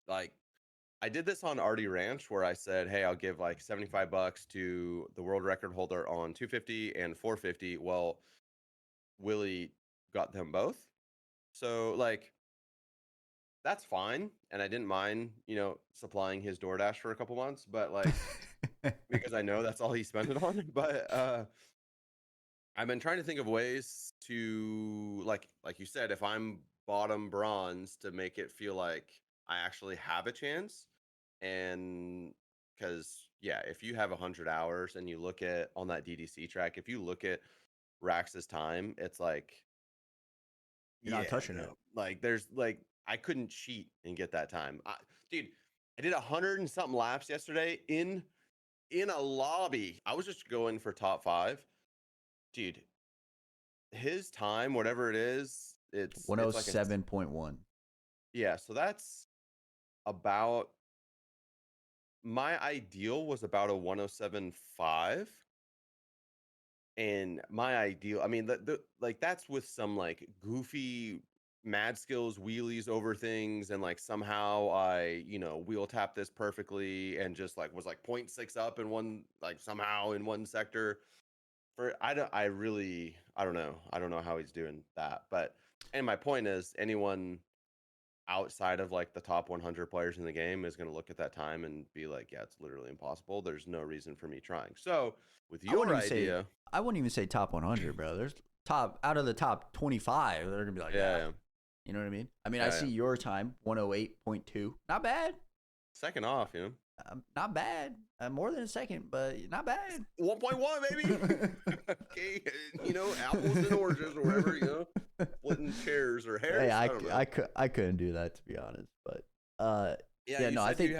Speaker 2: Like, I did this on Arty Ranch where I said, hey, I'll give like $75 to the world record holder on 250 and 450. Well, Willie got them both, so like, that's fine. And I didn't mind, supplying his DoorDash for a couple months, but like, because I know that's all he spent it on. But I've been trying to think of ways to, like you said, if I'm bottom bronze, to make it feel like I actually have a chance. And because, if you have 100 hours and you look at on that DDC track, if you look at Rax's time, it's like,
Speaker 1: you're not touching it.
Speaker 2: Like, there's like, I couldn't cheat and get that time. Dude, I did 100 and something laps yesterday in in a lobby. I was just going for top 5. Dude, his time, whatever it is, it's like a
Speaker 1: 107.1.
Speaker 2: yeah, so that's about my ideal was about a 107.5. And my ideal, I mean, like that's with some like goofy mad skills wheelies over things, and like somehow I, wheel tap this perfectly and just like was like 0.6 up in one, like somehow in one sector. I don't know. I don't know how he's doing that. But and my point is, anyone outside of like the top 100 players in the game is going to look at that time and be like, yeah, it's literally impossible. There's no reason for me trying. So with
Speaker 1: I wouldn't
Speaker 2: your
Speaker 1: even say
Speaker 2: idea,
Speaker 1: I wouldn't even say top 100, bro. There's top out of the top 25. They're gonna be like, yeah,
Speaker 2: yeah,
Speaker 1: you know what I mean? I mean, I
Speaker 2: yeah,
Speaker 1: see
Speaker 2: yeah.
Speaker 1: your time 108.2. Not bad.
Speaker 2: Second off,
Speaker 1: Not bad. More than a second, but not bad.
Speaker 2: 1.1 maybe. Okay, apples and oranges or whatever, splitting chairs or hairs.
Speaker 1: Hey,
Speaker 2: I don't know.
Speaker 1: I couldn't do that, to be honest. But
Speaker 2: Yeah,
Speaker 1: yeah, no, I think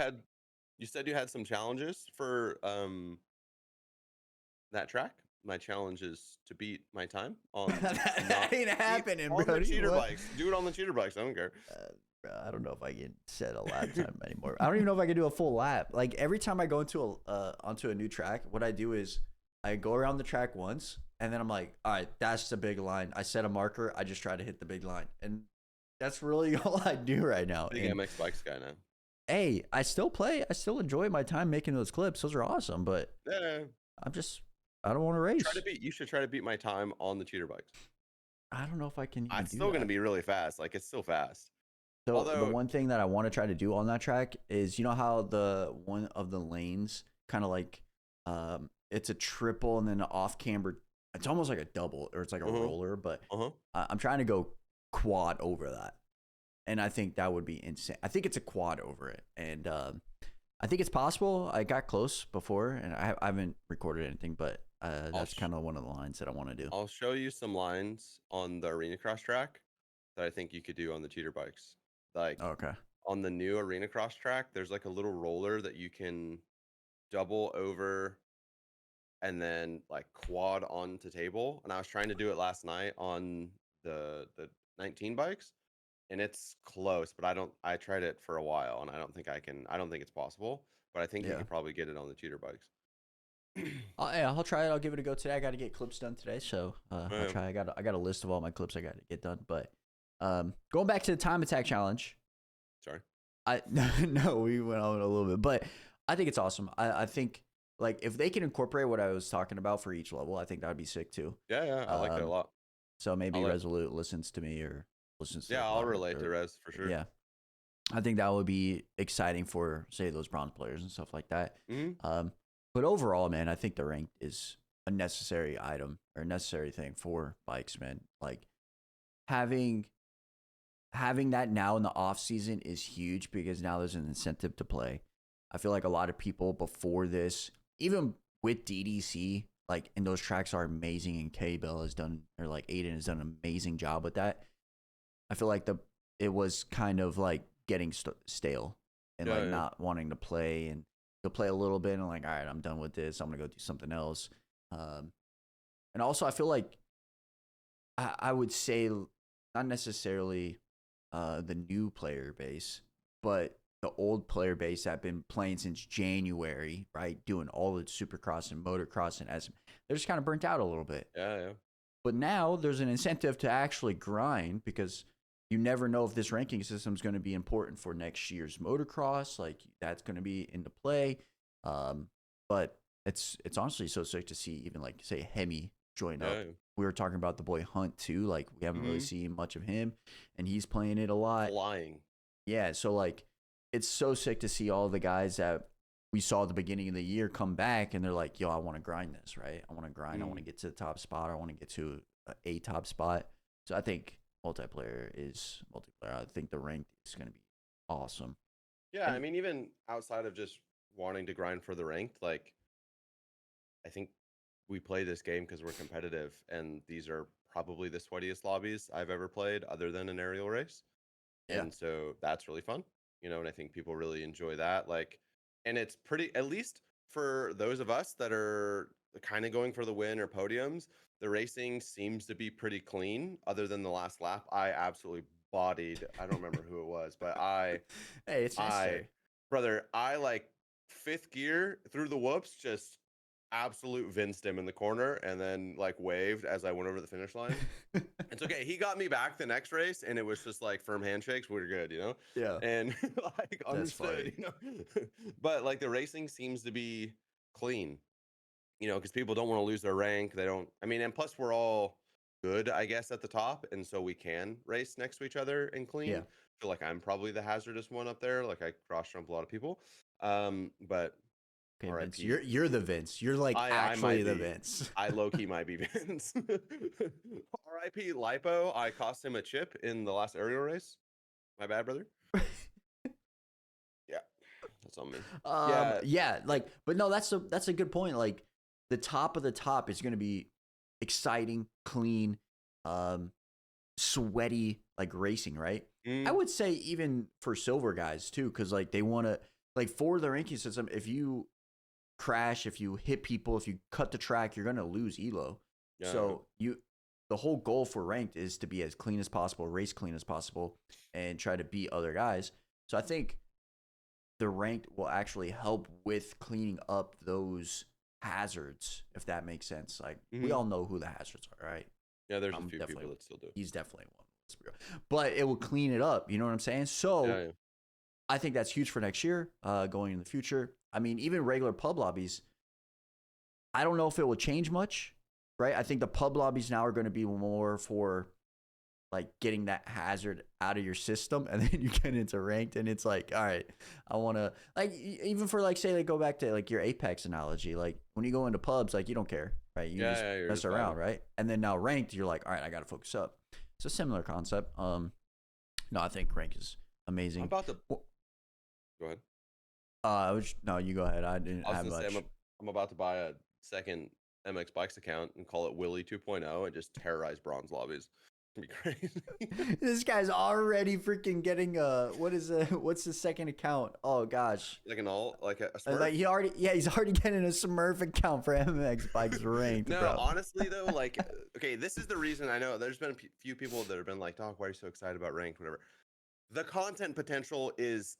Speaker 2: you said you had some challenges for that track. My challenge is to beat my time on
Speaker 1: that ain't happening,
Speaker 2: on the
Speaker 1: Brody.
Speaker 2: cheater
Speaker 1: What?
Speaker 2: bikes. Do it on the cheater bikes. I don't care.
Speaker 1: Bro, I don't know if I can set a lap time anymore. I don't even know if I can do a full lap. Like every time I go into onto a new track, what I do is I go around the track once, and then I'm like, all right, that's the big line. I set a marker. I just try to hit the big line, and that's really all I do right now.
Speaker 2: Big
Speaker 1: and,
Speaker 2: MX bikes guy now.
Speaker 1: Hey, I still play. I still enjoy my time making those clips. Those are awesome, but
Speaker 2: Yeah.
Speaker 1: I don't want to race.
Speaker 2: You should try to beat my time on the cheater bikes.
Speaker 1: I don't know if I can even
Speaker 2: It's
Speaker 1: do
Speaker 2: still going to
Speaker 1: that.
Speaker 2: be really fast. Like it's still fast.
Speaker 1: So the
Speaker 2: Although
Speaker 1: one thing that I want to try to do on that track is, you know how the one of the lanes kind of like it's a triple and then an off camber. It's almost like a double, or it's like a roller, but I'm trying to go quad over that. And I think that would be insane. I think it's a quad over it. And I think it's possible. I got close before, and I haven't recorded anything, but that's kind of one of the lines that I want to do.
Speaker 2: I'll show you some lines on the arena cross track that I think you could do on the cheater bikes. Like
Speaker 1: Okay.
Speaker 2: on the new arena cross track, there's like a little roller that you can double over and then like quad onto table. And I was trying to do it last night on the 19 bikes, and it's close, but I tried it for a while and I don't think it's possible, but I think you could probably get it on the cheater bikes.
Speaker 1: Yeah, I'll try it. I'll give it a go today. I got to get clips done today, so I'll try. I got a list of all my clips I got to get done. But going back to the time attack challenge.
Speaker 2: Sorry.
Speaker 1: No, we went on a little bit, but I think it's awesome. I think like if they can incorporate what I was talking about for each level, I think that would be sick too.
Speaker 2: Yeah, I like that a lot.
Speaker 1: So maybe Resolute listens to me or listens to
Speaker 2: I'll relate to Res for sure.
Speaker 1: Yeah, I think that would be exciting for, say, those bronze players and stuff like that. But overall, man, I think the rank is a necessary item or a necessary thing for bikes, man. Like having that now in the off season is huge because now there's an incentive to play. I feel like a lot of people before this, even with DDC, like, and those tracks are amazing, and K-Bell has done, or like Aiden has done an amazing job with that. I feel like it was kind of like getting stale and not wanting to play, and you'll play a little bit and like, all right, I'm done with this. I'm gonna go do something else. And also I feel like I would say not necessarily the new player base, but the old player base that have been playing since January, right? Doing all the supercross and motocross and SM. They're just kind of burnt out a little bit.
Speaker 2: Yeah.
Speaker 1: But now there's an incentive to actually grind because you never know if this ranking system is going to be important for next year's motocross. Like that's going to be into play. But it's honestly so sick to see even like say Hemi join up. We were talking about the boy Hunt too. Like we haven't really seen much of him, and he's playing it a lot.
Speaker 2: Flying.
Speaker 1: Yeah. So like it's so sick to see all the guys that we saw at the beginning of the year come back, and they're like, yo, I want to grind this, right? I want to grind. I want to get to the top spot. I want to get to a top spot. So I think multiplayer. I think the ranked is going to be awesome.
Speaker 2: Yeah, I mean, even outside of just wanting to grind for the ranked, like, I think we play this game because we're competitive, and these are probably the sweatiest lobbies I've ever played other than an aerial race. Yeah. And so that's really fun, and I think people really enjoy that. Like, and it's pretty, at least for those of us that are kind of going for the win or podiums, the racing seems to be pretty clean. Other than the last lap, I absolutely bodied. I don't remember who it was, but
Speaker 1: Hey, it's necessary.
Speaker 2: brother, I like fifth gear through the whoops, just absolute vinced him in the corner, and then like waved as I went over the finish line. It's okay. He got me back the next race, and it was just like firm handshakes. We're good, you know?
Speaker 1: Yeah.
Speaker 2: And like
Speaker 1: That's funny.
Speaker 2: understood, you know? But like the racing seems to be clean, you know, because people don't want to lose their rank. They don't, I mean, and plus we're all good, I guess, at the top. And so we can race next to each other and clean.
Speaker 1: Yeah.
Speaker 2: I feel like I'm probably the hazardous one up there. Like I cross jump a lot of people. But
Speaker 1: Okay, Vince,
Speaker 2: RIP.
Speaker 1: you're the Vince. You're like
Speaker 2: I
Speaker 1: actually
Speaker 2: might
Speaker 1: the
Speaker 2: be.
Speaker 1: Vince.
Speaker 2: I low key might be Vince. RIP Lipo. I cost him a chip in the last aerial race. My bad, brother. Yeah, that's on me.
Speaker 1: Yeah, like, but no, that's a good point. Like, the top of the top is going to be exciting, clean, sweaty, like racing, right? I would say even for silver guys too, because like they want to, like, for the ranking system, if you crash, if you hit people, if you cut the track, you're gonna lose elo.
Speaker 2: Yeah.
Speaker 1: So the whole goal for ranked is to be as clean as possible, race clean as possible, and try to beat other guys. So I think the ranked will actually help with cleaning up those hazards, if that makes sense. Like, we all know who the hazards are, right?
Speaker 2: Yeah, there's a few people that still do.
Speaker 1: He's definitely one. But it will clean it up. You know what I'm saying? So I think that's huge for next year, going in the future. I mean, even regular pub lobbies, I don't know if it will change much, right? I think the pub lobbies now are going to be more for like getting that hazard out of your system, and then you get into ranked, and it's like, all right, I want to, like, even for like, say, like, go back to like your Apex analogy, like when you go into pubs, like, you don't care, right? You just mess around, right? And then now ranked, you're like, all right, I got to focus up. It's a similar concept. No, I think rank is amazing.
Speaker 2: I'm about to go ahead.
Speaker 1: No, you go ahead. I didn't have much.
Speaker 2: I'm about to buy a second MX Bikes account and call it Willie 2.0 and just terrorize bronze lobbies. It'd be crazy.
Speaker 1: This guy's already freaking getting what's the second account? Oh gosh,
Speaker 2: like an alt, like a Smurf?
Speaker 1: Like he's already getting a Smurf account for MX Bikes ranked.
Speaker 2: No,
Speaker 1: bro.
Speaker 2: Honestly though, like, okay, this is the reason. I know there's been a few people that have been like, "Doc, why are you so excited about ranked?" Whatever. The content potential is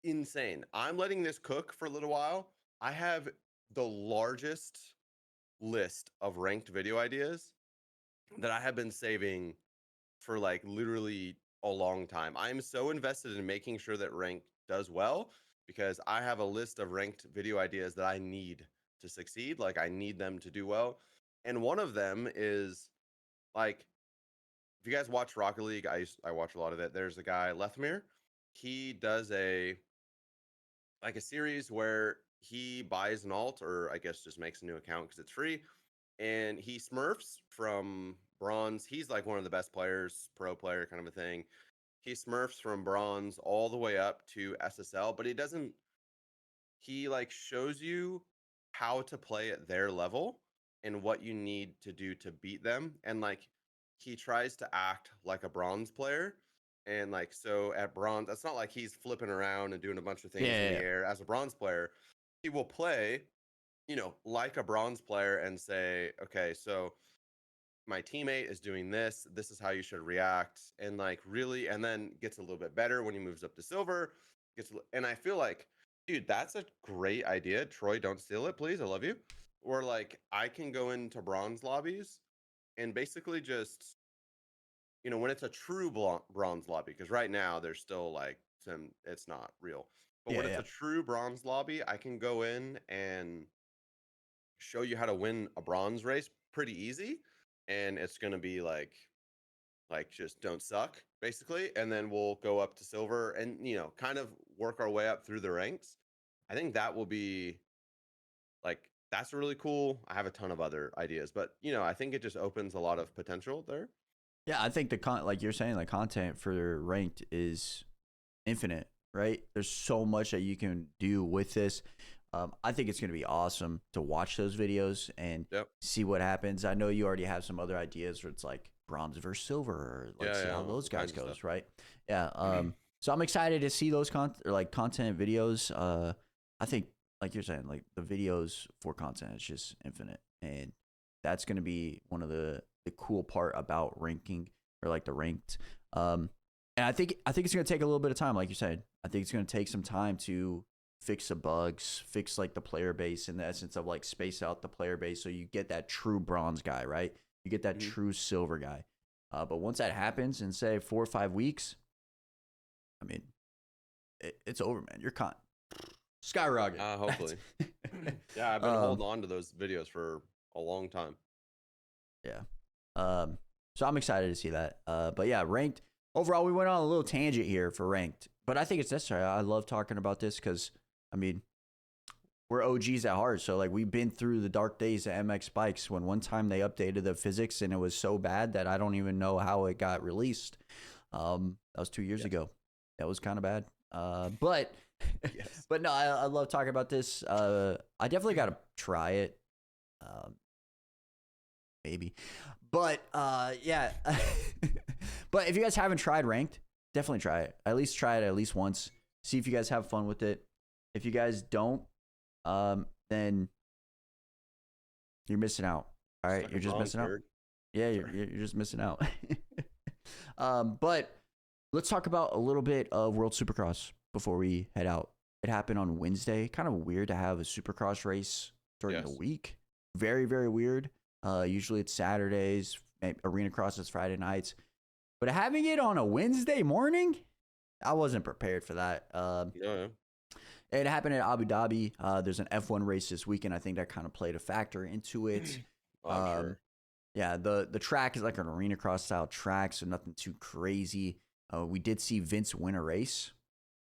Speaker 2: insane. I'm letting this cook for a little while. I have the largest list of ranked video ideas that I have been saving for like literally a long time. I'm so invested in making sure that ranked does well because I have a list of ranked video ideas that I need to succeed. Like I need them to do well. And one of them is like, if you guys watch Rocket League, I watch a lot of it. There's a guy, Lethmir. He does a series where he buys an alt, or I guess just makes a new account because it's free, and he smurfs from bronze. He's like one of the best players, pro player kind of a thing. He smurfs from bronze all the way up to SSL, but he like shows you how to play at their level and what you need to do to beat them. And like he tries to act like a bronze player. And like, so at bronze, that's not like he's flipping around and doing a bunch of things in the air. As a bronze player, he will play, you know, like a bronze player and say, okay, so my teammate is doing this. This is how you should react. And like really, and then gets a little bit better when he moves up to silver. And I feel like, dude, that's a great idea. Troy, don't steal it, please. I love you. Or like I can go into bronze lobbies and basically just, you know, when it's a true bronze lobby, because right now there's still like it's not real. But when it's a true bronze lobby, I can go in and show you how to win a bronze race pretty easy. And it's going to be like just don't suck basically. And then we'll go up to silver and, you know, kind of work our way up through the ranks. I think that will be like, that's really cool. I have a ton of other ideas, but you know, I think it just opens a lot of potential there.
Speaker 1: Yeah, I think like you're saying, the content for ranked is infinite, right? There's so much that you can do with this. I think it's going to be awesome to watch those videos and see what happens. I know you already have some other ideas where it's like bronze versus silver, or like see how those guys goes, right? Yeah. So I'm excited to see those content videos. I think like you're saying, like the videos for content is just infinite, and that's going to be one of the cool part about ranking or like the ranked. And I think it's going to take a little bit of time, like you said. I think it's going to take some time to fix the bugs, fix like the player base in the essence of like space out the player base so you get that true bronze guy, right? You get that true silver guy. But once that happens in say 4 or 5 weeks, I mean, it's over, man. You're caught. Skyrocket.
Speaker 2: Hopefully. Yeah, I've been holding on to those videos for a long time.
Speaker 1: Yeah. So I'm excited to see that. But yeah, ranked. Overall, we went on a little tangent here for ranked, but I think it's necessary. I love talking about this because, I mean, we're OGs at heart. So like we've been through the dark days of MX bikes when one time they updated the physics and it was so bad that I don't even know how it got released. That was 2 years ago. That was kind of bad. But but no, I love talking about this. I definitely got to try it. Maybe. But yeah. But if you guys haven't tried ranked, definitely try it. At least try it at least once. See if you guys have fun with it. If you guys don't, then you're missing out. All right, you're just missing out. Yeah, you're just missing out. But let's talk about a little bit of World Supercross before we head out. It happened on Wednesday. Kind of weird to have a Supercross race during the week. Very, very weird. Usually it's Saturdays. Arena Cross is Friday nights. But having it on a Wednesday morning, I wasn't prepared for that. It happened at Abu Dhabi. There's an F1 race this weekend. I think that kind of played a factor into it.
Speaker 2: Sure.
Speaker 1: Yeah, the track is like an Arena Cross style track, so nothing too crazy. We did see Vince win a race.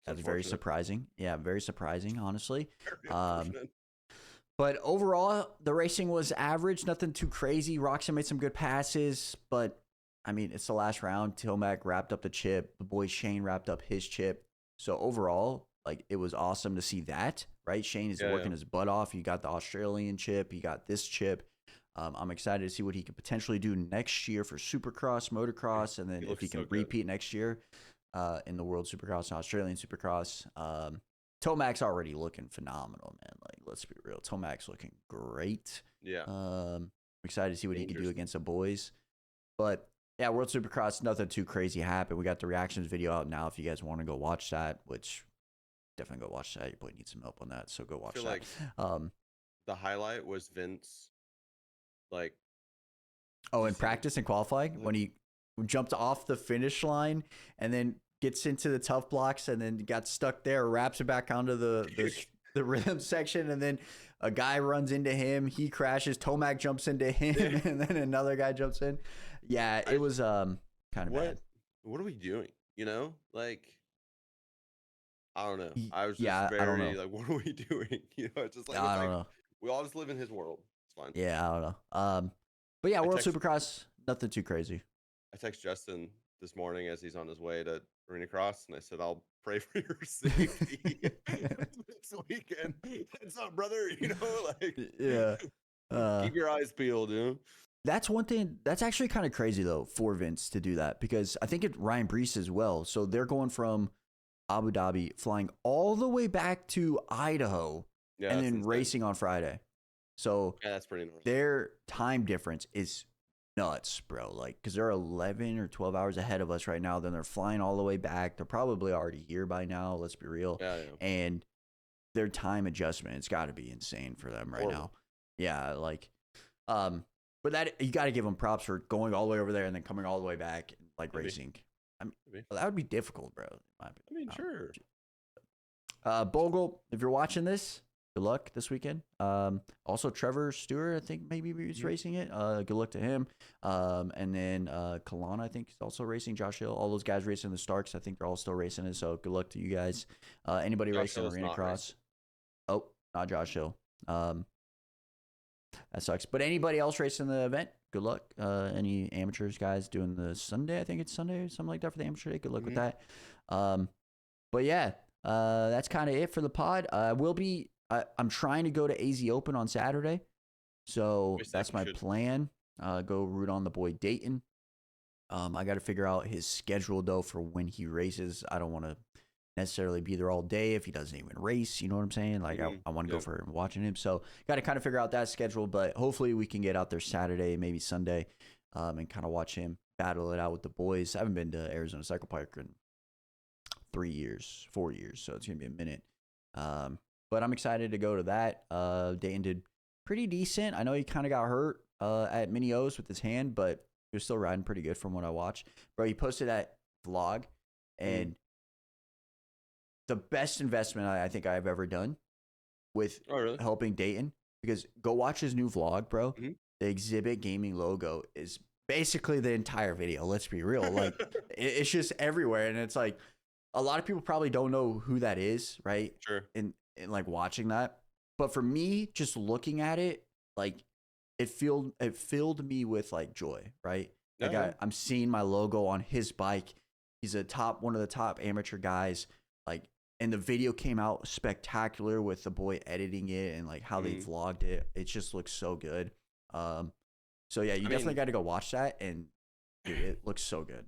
Speaker 1: That's very surprising. Yeah, very surprising, honestly. But overall, the racing was average, nothing too crazy. Roxon made some good passes, but I mean, it's the last round. Tomac wrapped up the chip. The boy Shane wrapped up his chip. So overall, like it was awesome to see that, right? Shane is working his butt off. He got the Australian chip. He got this chip. I'm excited to see what he could potentially do next year for Supercross, Motocross, and then if he can repeat next year in the World Supercross and Australian Supercross. Tomac's already looking phenomenal, man. Like, let's be real. Tomac's looking great.
Speaker 2: Yeah.
Speaker 1: I'm excited to see what he can do against the boys. But yeah, World Supercross, nothing too crazy happened. We got the reactions video out now if you guys want to go watch that, which definitely go watch that. You probably need some help on that, so go watch that.
Speaker 2: Like, the highlight was Vince, like...
Speaker 1: Oh, in practice and qualifying? When he jumped off the finish line and then gets into the tough blocks and then got stuck there, wraps it back onto the rhythm section, and then a guy runs into him, he crashes, Tomac jumps into him, and then another guy jumps in. Yeah, it was kind of bad.
Speaker 2: What are we doing? You know, like, I don't know. I was just
Speaker 1: I don't know.
Speaker 2: like, what are we doing? You know, it's just like,
Speaker 1: I don't know.
Speaker 2: We all just live in his world. It's fine.
Speaker 1: Yeah, I don't know. But yeah, World Supercross, nothing too crazy.
Speaker 2: I text Justin this morning as he's on his way to Arena Cross, and I said, I'll pray for your safety this weekend. What's up, brother? You know, like, yeah. Keep your eyes peeled, dude.
Speaker 1: That's one thing. That's actually kind of crazy, though, for Vince to do that, because I think Ryan Brees as well. So they're going from Abu Dhabi, flying all the way back to Idaho, and then racing on Friday. So
Speaker 2: yeah, that's pretty normal.
Speaker 1: Their time difference is nuts, bro. Like, because they're 11 or 12 hours ahead of us right now. Then they're flying all the way back. They're probably already here by now. Let's be real.
Speaker 2: Yeah.
Speaker 1: And their time adjustment, it's got to be insane for them right now. Yeah, like, but that you got to give them props for going all the way over there and then coming all the way back, like racing. I mean, that would be difficult, bro.
Speaker 2: I mean, sure.
Speaker 1: Bogle, if you're watching this, good luck this weekend. Also, Trevor Stewart, I think maybe he's racing it. Good luck to him. And then Kalana, I think, is also racing. Josh Hill, all those guys racing the Starks, I think they're all still racing it. So good luck to you guys. Anybody racing Arena Cross? Oh, not Josh Hill. That sucks. But anybody else racing the event, good luck. Any amateurs guys doing the Sunday? I think it's Sunday or something like that for the amateur day. Good luck with that. But yeah, that's kind of it for the pod. I'm trying to go to AZ Open on Saturday. So that's my plan. Go root on the boy Dayton. I got to figure out his schedule, though, for when he races. I don't want to necessarily be there all day if he doesn't even race. You know what I'm saying? Like I want to go for him watching him. So got to kind of figure out that schedule. But hopefully we can get out there Saturday, maybe Sunday, and kind of watch him battle it out with the boys. I haven't been to Arizona Cycle Park in 4 years, so it's gonna be a minute. But I'm excited to go to that. Dayton did pretty decent. I know he kind of got hurt at Mini O's with his hand, but he was still riding pretty good from what I watched. Bro, he posted that vlog, and the best investment I think I've ever done with helping Dayton, because go watch his new vlog, bro. The Exhibit Gaming logo is basically the entire video. Let's be real. Like it's just everywhere. And it's like a lot of people probably don't know who that is, right?
Speaker 2: Sure.
Speaker 1: And like watching that. But for me, just looking at it, like it filled me with like joy, right? Like I'm seeing my logo on his bike. He's one of the top amateur guys. Like, and the video came out spectacular with the boy editing it and like how they vlogged it. It just looks so good. So yeah, you definitely got to go watch that, and dude, it looks so good.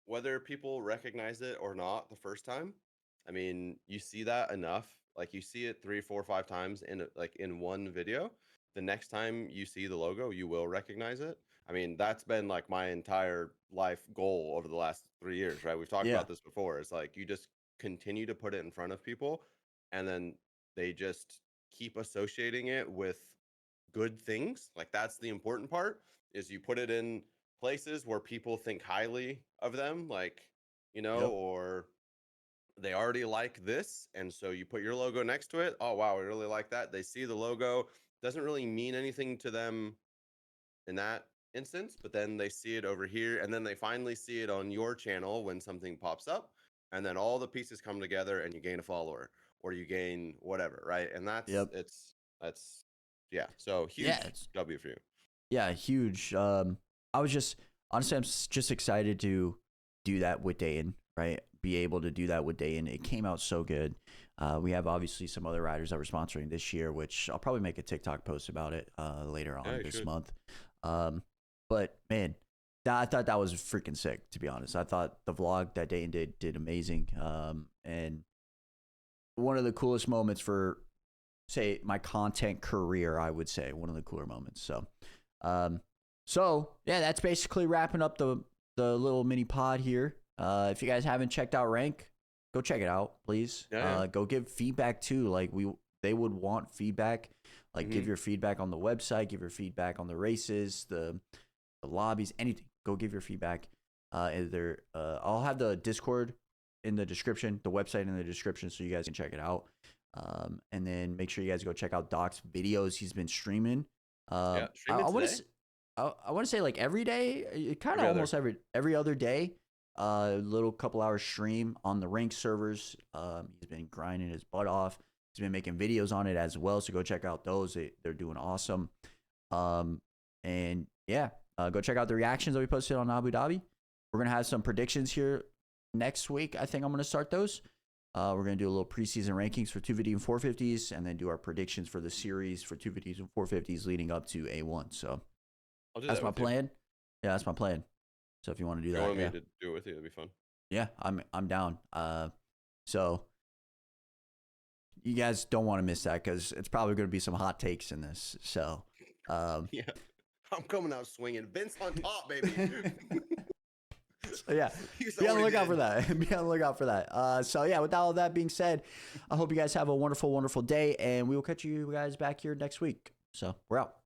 Speaker 2: Whether people recognize it or not the first time, I mean, you see that enough. Like you see it 3, 4, 5 times in one video. The next time you see the logo, you will recognize it. I mean, that's been like my entire life goal over the last 3 years, right? We've talked about this before. It's like you just continue to put it in front of people, and then they just keep associating it with good things. Like that's the important part, is you put it in places where people think highly of them, like, or they already like this, and so you put your logo next to it. Oh wow, we really like that. They see the logo, doesn't really mean anything to them in that instance, but then they see it over here, and then they finally see it on your channel when something pops up, and then all the pieces come together and you gain a follower or you gain whatever, right? And that's so huge. W for you.
Speaker 1: Yeah, huge. I was just honestly, I'm just excited to do that with Dayton, right? Be able to do that with Dayton. It came out so good. We have obviously some other riders that we're sponsoring this year, which I'll probably make a TikTok post about it later on this month. But man, I thought that was freaking sick, to be honest. I thought the vlog that Dayton did amazing. And one of the coolest moments for, say, my content career, I would say one of the cooler moments. So yeah, that's basically wrapping up the little mini pod here. If you guys haven't checked out Rank, go check it out, please. Go give feedback too. Like they would want feedback. Like give your feedback on the website, give your feedback on the races, the lobbies, anything. Go give your feedback. I'll have the Discord in the description, the website in the description, so you guys can check it out. And then make sure you guys go check out Doc's videos. He's been streaming. I want to say like every day, kind of almost every other day. Little couple hours stream on the Rank servers. He's been grinding his butt off. He's been making videos on it as well. So go check out those. They're doing awesome. And yeah, go check out the reactions that we posted on Abu Dhabi. We're going to have some predictions here next week. I think I'm going to start those. We're going to do a little preseason rankings for 250 and 450s, and then do our predictions for the series for 250s and 450s leading up to A1. So that's my plan. Yeah, that's my plan. So if you want to do that,
Speaker 2: you want me to do it with you, it'd be fun.
Speaker 1: Yeah, I'm down. So you guys don't want to miss that, because it's probably going to be some hot takes in this. So
Speaker 2: yeah, I'm coming out swinging. Vince on top, baby.
Speaker 1: So yeah, be on the lookout for that. Be on the lookout for that. So yeah, with all that being said, I hope you guys have a wonderful, wonderful day, and we will catch you guys back here next week. So we're out.